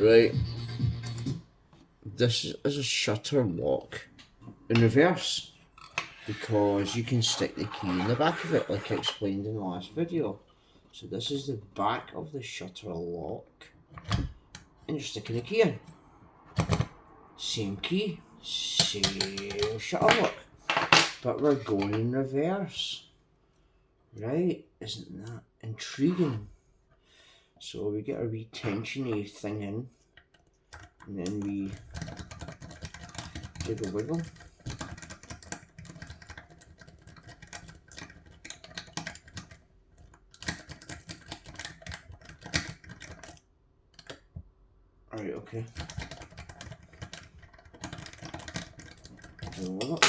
Right. This is a shutter lock in reverse because you can stick the key in the back of it, like I explained in the last video. So this is the back of the shutter lock, and you're sticking the key in. Same key, same shutter lock, but we're going in reverse. Right? Isn't that intriguing? So we get a wee tensiony thing in, and then we jiggle wiggle. Alright, okay. Jiggle wiggle.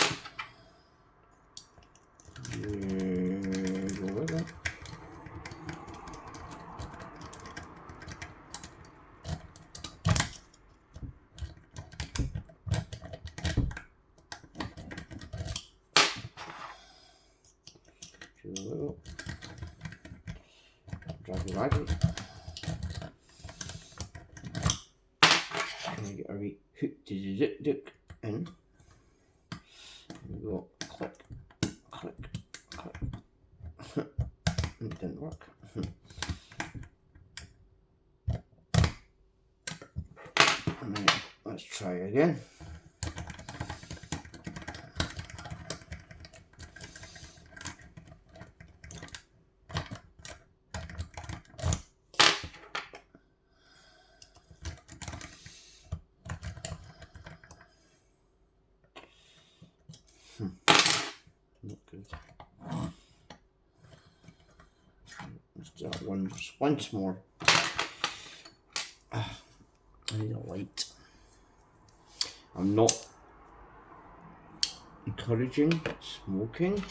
Jiggle wiggle. Jiggle wiggle. Draggy waggy. And we get a wee hook dick in. We go click, click, click. It didn't work. And then let's try again. Not good. Let's do that once more. I need a light. I'm not encouraging smoking,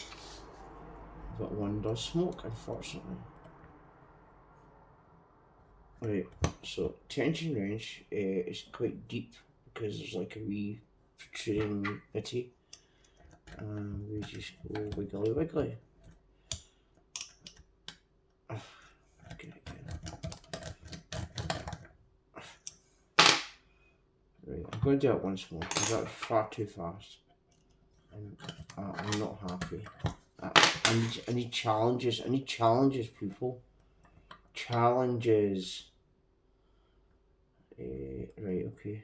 but one does smoke, unfortunately. Right, so tension range is quite deep because there's like a wee protruding bitty. And we just go wiggly wiggly. Okay, right, I'm going to do it once more because that was far too fast. And I'm not happy. I need challenges. I need challenges, people. Challenges. Right, okay.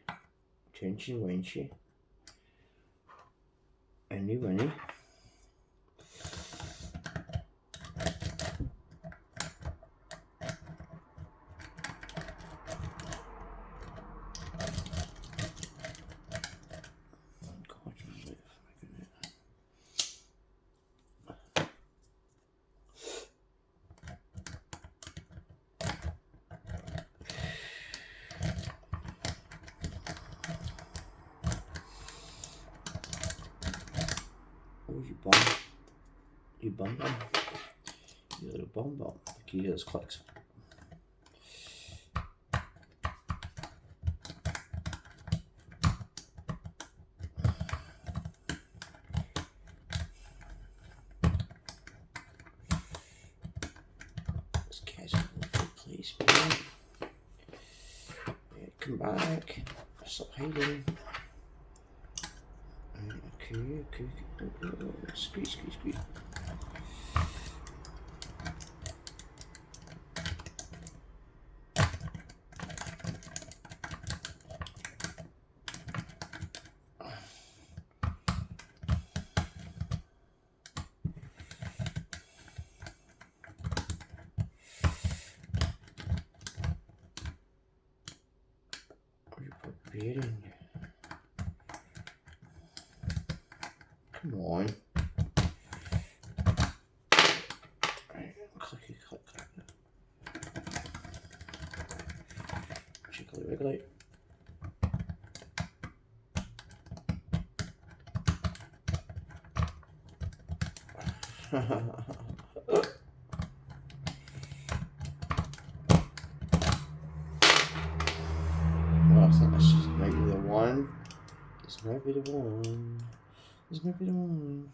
Tension Wenchy. Any winnie. Oh, you bum. You bum bum. You little bum bum. Can you hear those clicks? This cat's all over the place, man. Yeah, come back. Stop hiding. Okay. Squeeze. Are you preparing? Come on. Right, clicky, click. Jiggly wiggly. Well, I think this might be the one. This might be the one.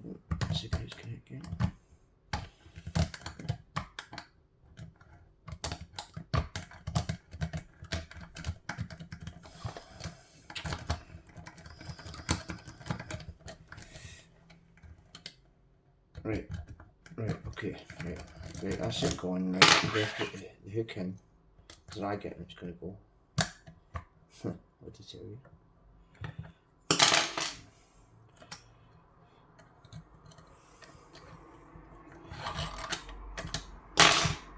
Let's see if it's good again. Right, okay, right, that's it gone, right, you have to put the hook in, because I get it's going to go. What to tell you?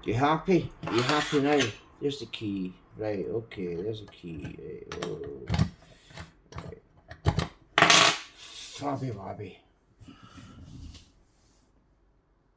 You happy? Are you happy now? There's the key. Right, okay, there's a key. Right, oh. Right. Flabby wabby.